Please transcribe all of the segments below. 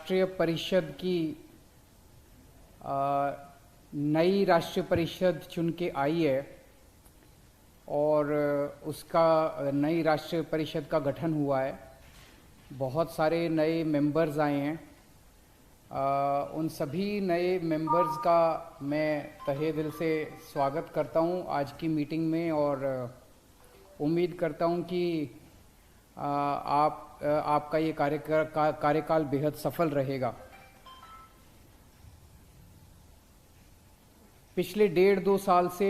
राष्ट्रीय परिषद की नई राष्ट्रीय परिषद चुन के आई है और उसका नई राष्ट्रीय परिषद का गठन हुआ है। बहुत सारे नए मेंबर्स आए हैं। उन सभी नए मेंबर्स का मैं तहे दिल से स्वागत करता हूं आज की मीटिंग में और उम्मीद करता हूं कि आपका ये कार्यकाल बेहद सफल रहेगा। पिछले 1.5-2 साल से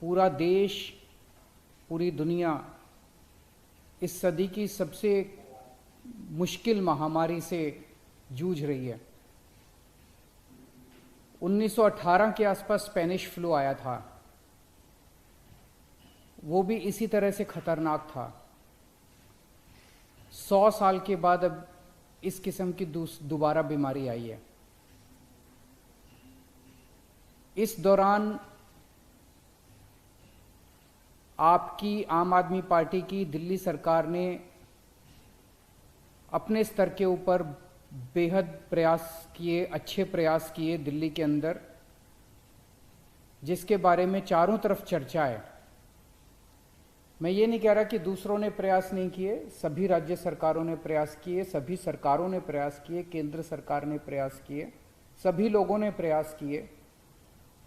पूरा देश, पूरी दुनिया इस सदी की सबसे मुश्किल महामारी से जूझ रही है। 1918 के आसपास स्पेनिश फ्लू आया था, वो भी इसी तरह से खतरनाक था। 100 साल के बाद अब इस किस्म की दोबारा बीमारी आई है। इस दौरान आपकी आम आदमी पार्टी की दिल्ली सरकार ने अपने स्तर के ऊपर बेहद प्रयास किए, अच्छे प्रयास किए दिल्ली के अंदर, जिसके बारे में चारों तरफ चर्चा है। मैं ये नहीं कह रहा कि दूसरों ने प्रयास नहीं किए, सभी राज्य सरकारों ने प्रयास किए, सभी सरकारों ने प्रयास किए, केंद्र सरकार ने प्रयास किए, सभी लोगों ने प्रयास किए।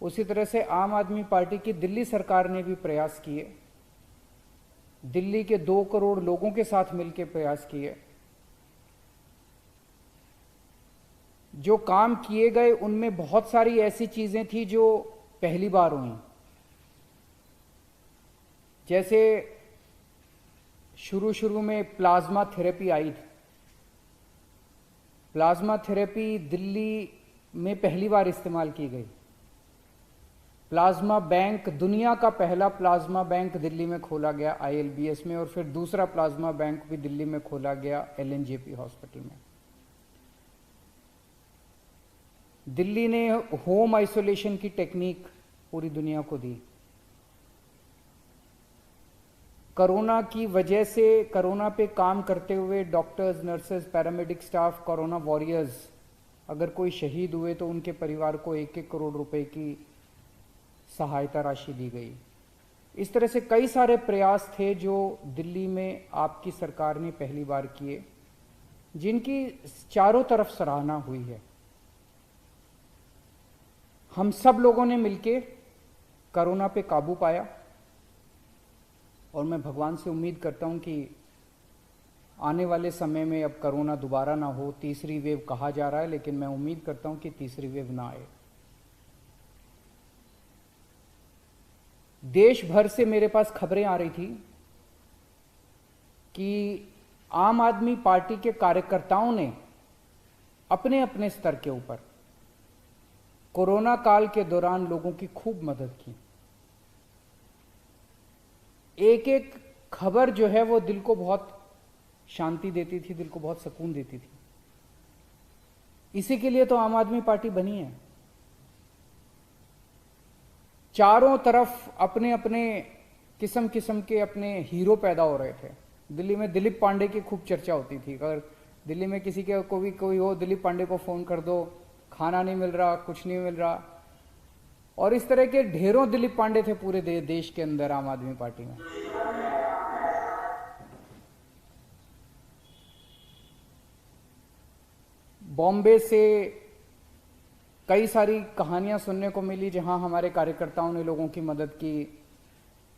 उसी तरह से आम आदमी पार्टी की दिल्ली सरकार ने भी प्रयास किए, दिल्ली के 2 करोड़ लोगों के साथ मिलकर प्रयास किए। जो काम किए गए उनमें बहुत सारी ऐसी चीजें थी जो पहली बार हुई। जैसे शुरू में प्लाज्मा थेरेपी आई थी। प्लाज्मा थेरेपी दिल्ली में पहली बार इस्तेमाल की गई। प्लाज्मा बैंक, दुनिया का पहला प्लाज्मा बैंक दिल्ली में खोला गया ILBS में, और फिर दूसरा प्लाज्मा बैंक भी दिल्ली में खोला गया LNJP हॉस्पिटल में। दिल्ली ने होम आइसोलेशन की टेक्निक पूरी दुनिया को दी। कोरोना की वजह से, कोरोना पे काम करते हुए doctors, nurses, paramedic staff, corona warriors, अगर कोई शहीद हुए तो उनके परिवार को 1-1 करोड़ रुपए की सहायता राशि दी गई। इस तरह से कई सारे प्रयास थे जो दिल्ली में आपकी सरकार ने पहली बार किए, जिनकी चारों तरफ सराहना हुई है। हम सब लोगों ने मिलकर कोरोना पे काबू पाया और मैं भगवान से उम्मीद करता हूं कि आने वाले समय में अब कोरोना दोबारा ना हो। तीसरी वेव कहा जा रहा है, लेकिन मैं उम्मीद करता हूं कि तीसरी वेव ना आए। देश भर से मेरे पास खबरें आ रही थी कि आम आदमी पार्टी के कार्यकर्ताओं ने अपने अपने स्तर के ऊपर कोरोना काल के दौरान लोगों की खूब मदद की। एक एक खबर जो है वो दिल को बहुत शांति देती थी, दिल को बहुत सुकून देती थी। इसी के लिए तो आम आदमी पार्टी बनी है। चारों तरफ अपने अपने किस्म किस्म के अपने हीरो पैदा हो रहे थे। दिल्ली में दिलीप पांडे की खूब चर्चा होती थी। अगर दिल्ली में किसी के को भी कोई हो, दिलीप पांडे को फोन कर दो, खाना नहीं मिल रहा, कुछ नहीं मिल रहा। और इस तरह के ढेरों दिलीप पांडे थे पूरे देश के अंदर आम आदमी पार्टी में। बॉम्बे से कई सारी कहानियां सुनने को मिली जहां हमारे कार्यकर्ताओं ने लोगों की मदद की।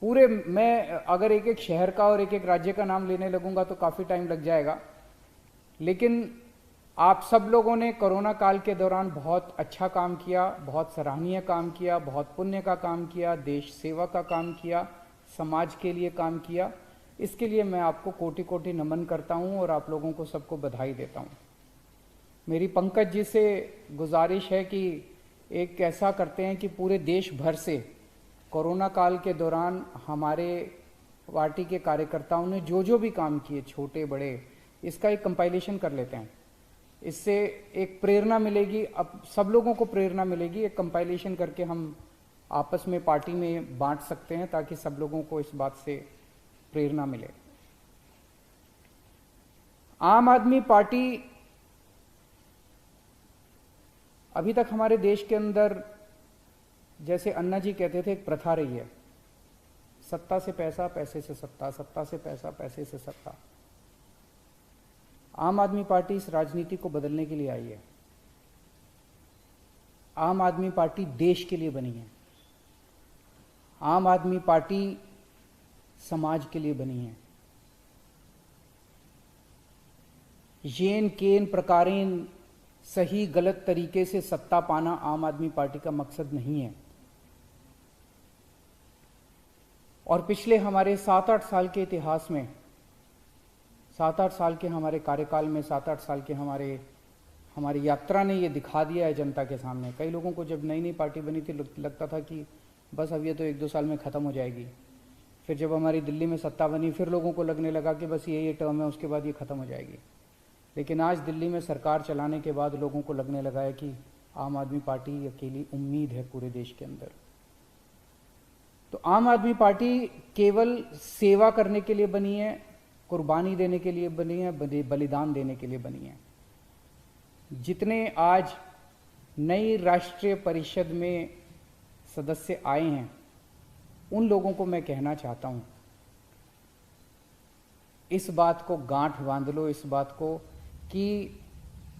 पूरे, मैं अगर एक एक शहर का और एक एक राज्य का नाम लेने लगूंगा तो काफी टाइम लग जाएगा, लेकिन आप सब लोगों ने कोरोना काल के दौरान बहुत अच्छा काम किया, बहुत सराहनीय काम किया, बहुत पुण्य का काम किया, देश सेवा का काम किया, समाज के लिए काम किया। इसके लिए मैं आपको कोटि कोटि नमन करता हूं और आप लोगों को सबको बधाई देता हूं। मेरी पंकज जी से गुजारिश है कि एक ऐसा करते हैं कि पूरे देश भर से कोरोना काल के दौरान हमारे पार्टी के कार्यकर्ताओं ने जो भी काम किए, छोटे बड़े, इसका एक कंपाइलेशन कर लेते हैं। इससे एक प्रेरणा मिलेगी, अब सब लोगों को प्रेरणा मिलेगी। एक कंपाइलेशन करके हम आपस में पार्टी में बांट सकते हैं ताकि सब लोगों को इस बात से प्रेरणा मिले। आम आदमी पार्टी अभी तक हमारे देश के अंदर, जैसे अन्ना जी कहते थे, एक प्रथा रही है, सत्ता से पैसा, पैसे से सत्ता, सत्ता से पैसा, पैसे से सत्ता। आम आदमी पार्टी इस राजनीति को बदलने के लिए आई है। आम आदमी पार्टी देश के लिए बनी है। आम आदमी पार्टी समाज के लिए बनी है। येन केन प्रकारेण सही गलत तरीके से सत्ता पाना आम आदमी पार्टी का मकसद नहीं है। और पिछले हमारे 7-8 साल के इतिहास में, 7-8 साल के हमारे कार्यकाल में, 7-8 साल के हमारी यात्रा ने ये दिखा दिया है जनता के सामने। कई लोगों को जब नई नई पार्टी बनी थी लगता था कि बस अब ये तो 1-2 साल में ख़त्म हो जाएगी। फिर जब हमारी दिल्ली में सत्ता बनी, फिर लोगों को लगने लगा कि बस ये टर्म है, उसके बाद ये ख़त्म हो जाएगी। लेकिन आज दिल्ली में सरकार चलाने के बाद लोगों को लगने लगा है कि आम आदमी पार्टी अकेली उम्मीद है पूरे देश के अंदर। तो आम आदमी पार्टी केवल सेवा करने के लिए बनी है, कुर्बानी देने के लिए बनी है, बलिदान देने के लिए बनी है। जितने आज नई राष्ट्रीय परिषद में सदस्य आए हैं, उन लोगों को मैं कहना चाहता हूं, इस बात को गांठ बांध लो, इस बात को कि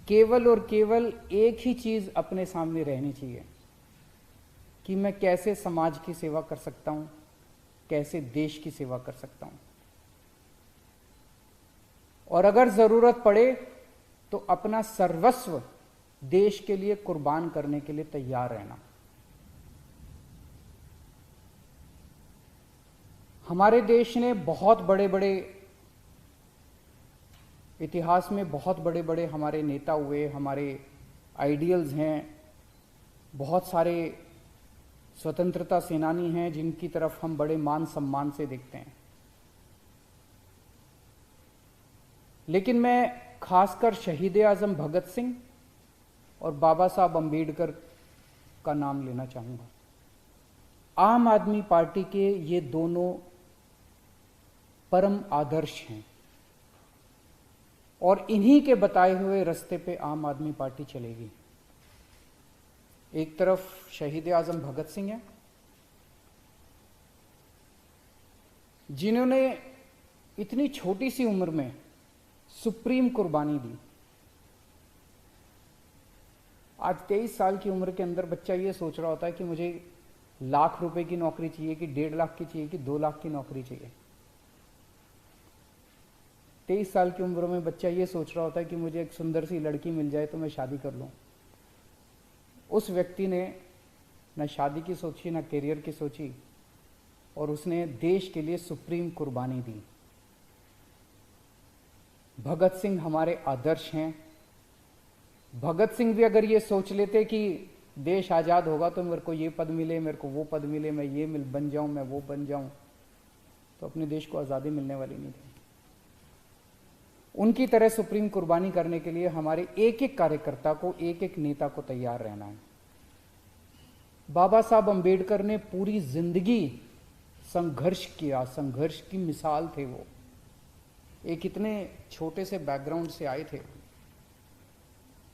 केवल और केवल एक ही चीज अपने सामने रहनी चाहिए कि मैं कैसे समाज की सेवा कर सकता हूं, कैसे देश की सेवा कर सकता हूं, और अगर जरूरत पड़े तो अपना सर्वस्व देश के लिए कुर्बान करने के लिए तैयार रहना। हमारे देश ने बहुत बड़े बड़े इतिहास में बहुत बड़े बड़े हमारे नेता हुए, हमारे आइडियल्स हैं, बहुत सारे स्वतंत्रता सेनानी हैं जिनकी तरफ हम बड़े मान सम्मान से देखते हैं। लेकिन मैं खासकर शहीद आजम भगत सिंह और बाबा साहब अंबेडकर का नाम लेना चाहूंगा। आम आदमी पार्टी के ये दोनों परम आदर्श हैं और इन्हीं के बताए हुए रास्ते पे आम आदमी पार्टी चलेगी। एक तरफ शहीद आजम भगत सिंह हैं जिन्होंने इतनी छोटी सी उम्र में सुप्रीम कुर्बानी दी। आज 23 साल की उम्र के अंदर बच्चा ये सोच रहा होता है कि मुझे लाख रुपए की नौकरी चाहिए कि 1.5 लाख की चाहिए कि 2 लाख की नौकरी चाहिए। 23 साल की उम्र में बच्चा ये सोच रहा होता है कि मुझे एक सुंदर सी लड़की मिल जाए तो मैं शादी कर लूं। उस व्यक्ति ने न शादी की सोची, न करियर की सोची, और उसने देश के लिए सुप्रीम कुर्बानी दी। भगत सिंह हमारे आदर्श हैं। भगत सिंह भी अगर ये सोच लेते कि देश आज़ाद होगा तो मेरे को ये पद मिले, मेरे को वो पद मिले, मैं ये बन जाऊं, मैं वो बन जाऊं, तो अपने देश को आज़ादी मिलने वाली नहीं थी। उनकी तरह सुप्रीम कुर्बानी करने के लिए हमारे एक एक कार्यकर्ता को, एक एक नेता को तैयार रहना है। बाबा साहब अंबेडकर ने पूरी जिंदगी संघर्ष किया, संघर्ष की मिसाल थे वो। एक इतने छोटे से बैकग्राउंड से आए थे,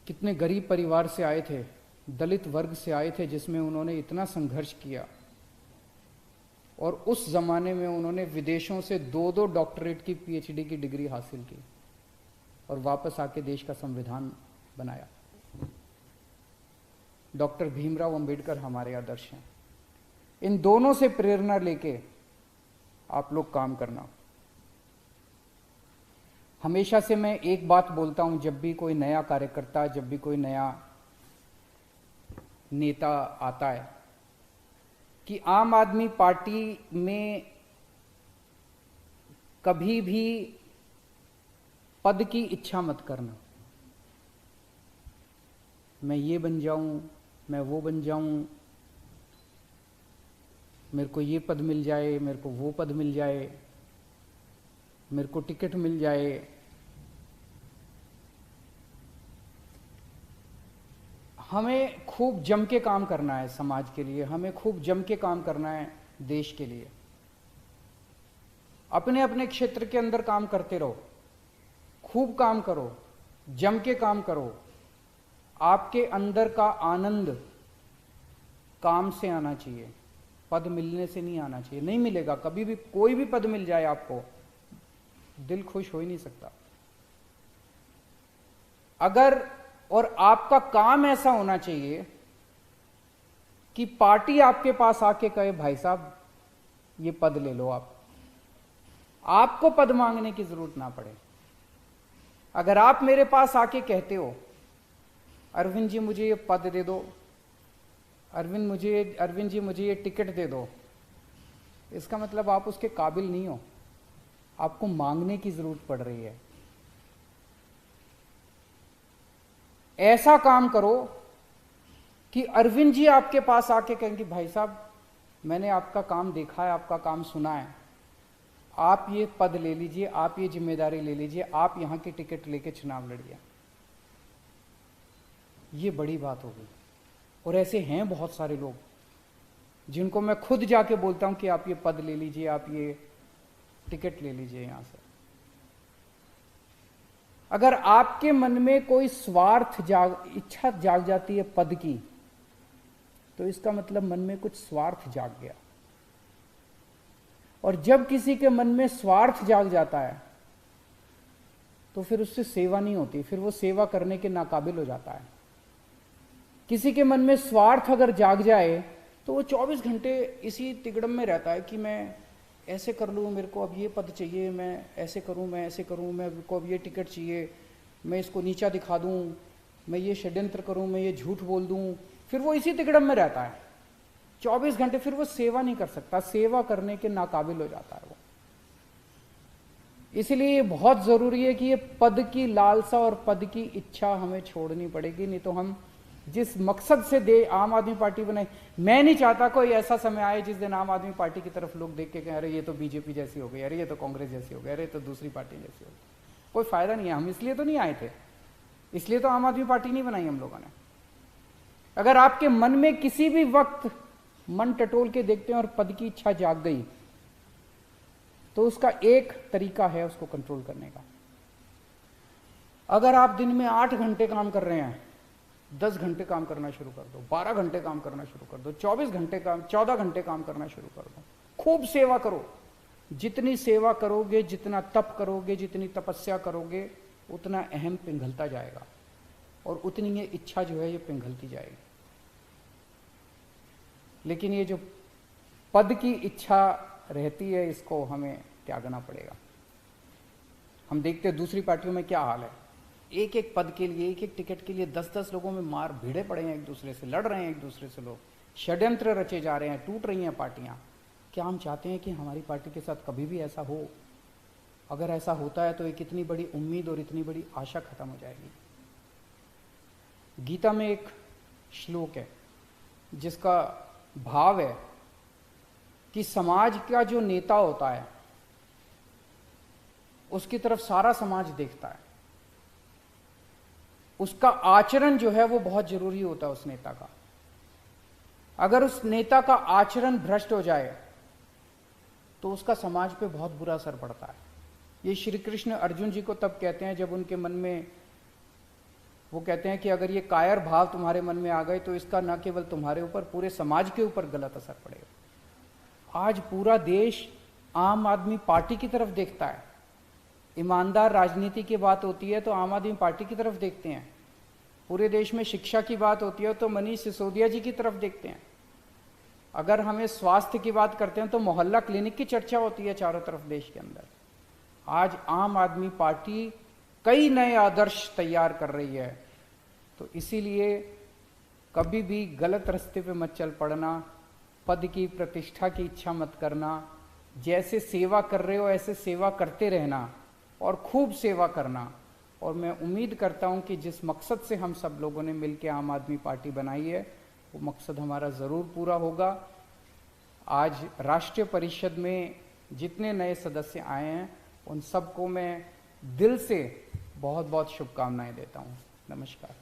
कितने गरीब परिवार से आए थे, दलित वर्ग से आए थे, जिसमें उन्होंने इतना संघर्ष किया। और उस जमाने में उन्होंने विदेशों से 2-2 डॉक्टरेट की पीएचडी की डिग्री हासिल की और वापस आके देश का संविधान बनाया। डॉक्टर भीमराव अंबेडकर हमारे आदर्श हैं। इन दोनों से प्रेरणा लेके आप लोग काम करना। हमेशा से मैं एक बात बोलता हूं, जब भी कोई नया कार्यकर्ता, जब भी कोई नया नेता आता है, कि आम आदमी पार्टी में कभी भी पद की इच्छा मत करना। मैं ये बन जाऊं, मैं वो बन जाऊं, मेरे को ये पद मिल जाए, मेरे को वो पद मिल जाए, मेरे को टिकट मिल जाए। हमें खूब जम के काम करना है समाज के लिए, हमें खूब जम के काम करना है देश के लिए। अपने अपने क्षेत्र के अंदर काम करते रहो, खूब काम करो, जम के काम करो, आपके अंदर का आनंद काम से आना चाहिए, पद मिलने से नहीं आना चाहिए। नहीं मिलेगा कभी भी, कोई भी पद मिल जाए आपको, दिल खुश हो ही नहीं सकता। अगर, और आपका काम ऐसा होना चाहिए कि पार्टी आपके पास आके कहे भाई साहब ये पद ले लो, आपको पद मांगने की जरूरत ना पड़े। अगर आप मेरे पास आके कहते हो अरविंद जी मुझे ये पद दे दो, अरविंद जी मुझे ये टिकट दे दो, इसका मतलब आप उसके काबिल नहीं हो, आपको मांगने की जरूरत पड़ रही है। ऐसा काम करो कि अरविंद जी आपके पास आके कहेंगे भाई साहब मैंने आपका काम देखा है, आपका काम सुना है, आप ये पद ले लीजिए, आप ये जिम्मेदारी ले लीजिए, आप यहां की टिकट लेके चुनाव लड़िए। ये बड़ी बात होगी। और ऐसे हैं बहुत सारे लोग जिनको मैं खुद जाके बोलता हूं कि आप ये पद ले लीजिए, आप ये टिकट ले लीजिए यहां से। अगर आपके मन में कोई स्वार्थ इच्छा जाग जाती है पद की, तो इसका मतलब मन में कुछ स्वार्थ जाग गया। और जब किसी के मन में स्वार्थ जाग जाता है तो फिर उससे सेवा नहीं होती, फिर वो सेवा करने के नाकाबिल हो जाता है। किसी के मन में स्वार्थ अगर जाग जाए तो वो 24 घंटे इसी तिगड़म में रहता है कि मैं ऐसे कर लूँ, मेरे को अब ये पद चाहिए, मैं ऐसे करूँ, मैं ऐसे करूँ, मेरे को अब ये टिकट चाहिए, मैं इसको नीचा दिखा दूँ, मैं ये षड्यंत्र करूँ, मैं ये झूठ बोल दूँ। फिर वो इसी तिगड़म में रहता है 24 घंटे, फिर वो सेवा नहीं कर सकता, सेवा करने के नाकाबिल हो जाता है वो। इसलिए बहुत जरूरी है कि ये पद की लालसा और पद की इच्छा हमें छोड़नी पड़ेगी, नहीं तो हम जिस मकसद से आम आदमी पार्टी बनाई, मैं नहीं चाहता कोई ऐसा समय आए जिस दिन आम आदमी पार्टी की तरफ लोग देख के कहें अरे ये तो बीजेपी जैसी हो गई, अरे ये तो कांग्रेस जैसी हो गई, अरे तो दूसरी पार्टी जैसी हो गई। कोई फायदा नहीं है, हम इसलिए तो नहीं आए थे, इसलिए तो आम आदमी पार्टी नहीं बनाई हम लोगों ने। अगर आपके मन में किसी भी वक्त मन टटोल के देखते हैं और पद की इच्छा जाग गई, तो उसका एक तरीका है उसको कंट्रोल करने का। अगर आप दिन में 8 घंटे काम कर रहे हैं, 10 घंटे काम करना शुरू कर दो, 12 घंटे काम करना शुरू कर दो, 14 घंटे काम करना शुरू कर दो। खूब सेवा करो, जितनी सेवा करोगे, जितना तप करोगे, जितनी तपस्या करोगे, उतना अहम पिघलता जाएगा और उतनी ये इच्छा जो है ये पिघलती जाएगी। लेकिन ये जो पद की इच्छा रहती है, इसको हमें त्यागना पड़ेगा। हम देखते हैं दूसरी पार्टियों में क्या हाल है, एक एक पद के लिए, एक एक टिकट के लिए 10-10 लोगों में मार भिड़े पड़े हैं, एक दूसरे से लड़ रहे हैं, एक दूसरे से लोग षड्यंत्र रचे जा रहे हैं, टूट रही हैं पार्टियां। क्या हम चाहते हैं कि हमारी पार्टी के साथ कभी भी ऐसा हो? अगर ऐसा होता है तो एक इतनी बड़ी उम्मीद और इतनी बड़ी आशा खत्म हो जाएगी। गीता में एक श्लोक है जिसका भाव है कि समाज का जो नेता होता है उसकी तरफ सारा समाज देखता है, उसका आचरण जो है वो बहुत जरूरी होता है उस नेता का। अगर उस नेता का आचरण भ्रष्ट हो जाए तो उसका समाज पे बहुत बुरा असर पड़ता है। ये श्री कृष्ण अर्जुन जी को तब कहते हैं जब उनके मन में, वो कहते हैं कि अगर ये कायर भाव तुम्हारे मन में आ गए तो इसका न केवल तुम्हारे ऊपर, पूरे समाज के ऊपर गलत असर पड़ेगा। आज पूरा देश आम आदमी पार्टी की तरफ देखता है। ईमानदार राजनीति की बात होती है तो आम आदमी पार्टी की तरफ देखते हैं। पूरे देश में शिक्षा की बात होती है तो मनीष सिसोदिया जी की तरफ देखते हैं। अगर हमें स्वास्थ्य की बात करते हैं तो मोहल्ला क्लिनिक की चर्चा होती है चारों तरफ देश के अंदर। आज आम आदमी पार्टी कई नए आदर्श तैयार कर रही है, तो इसीलिए कभी भी गलत रास्ते पे मत चल पड़ना, पद की प्रतिष्ठा की इच्छा मत करना। जैसे सेवा कर रहे हो ऐसे सेवा करते रहना और खूब सेवा करना। और मैं उम्मीद करता हूं कि जिस मकसद से हम सब लोगों ने मिलकर आम आदमी पार्टी बनाई है वो मकसद हमारा ज़रूर पूरा होगा। आज राष्ट्रीय परिषद में जितने नए सदस्य आए हैं उन सबको मैं दिल से बहुत बहुत शुभकामनाएं देता हूं। नमस्कार।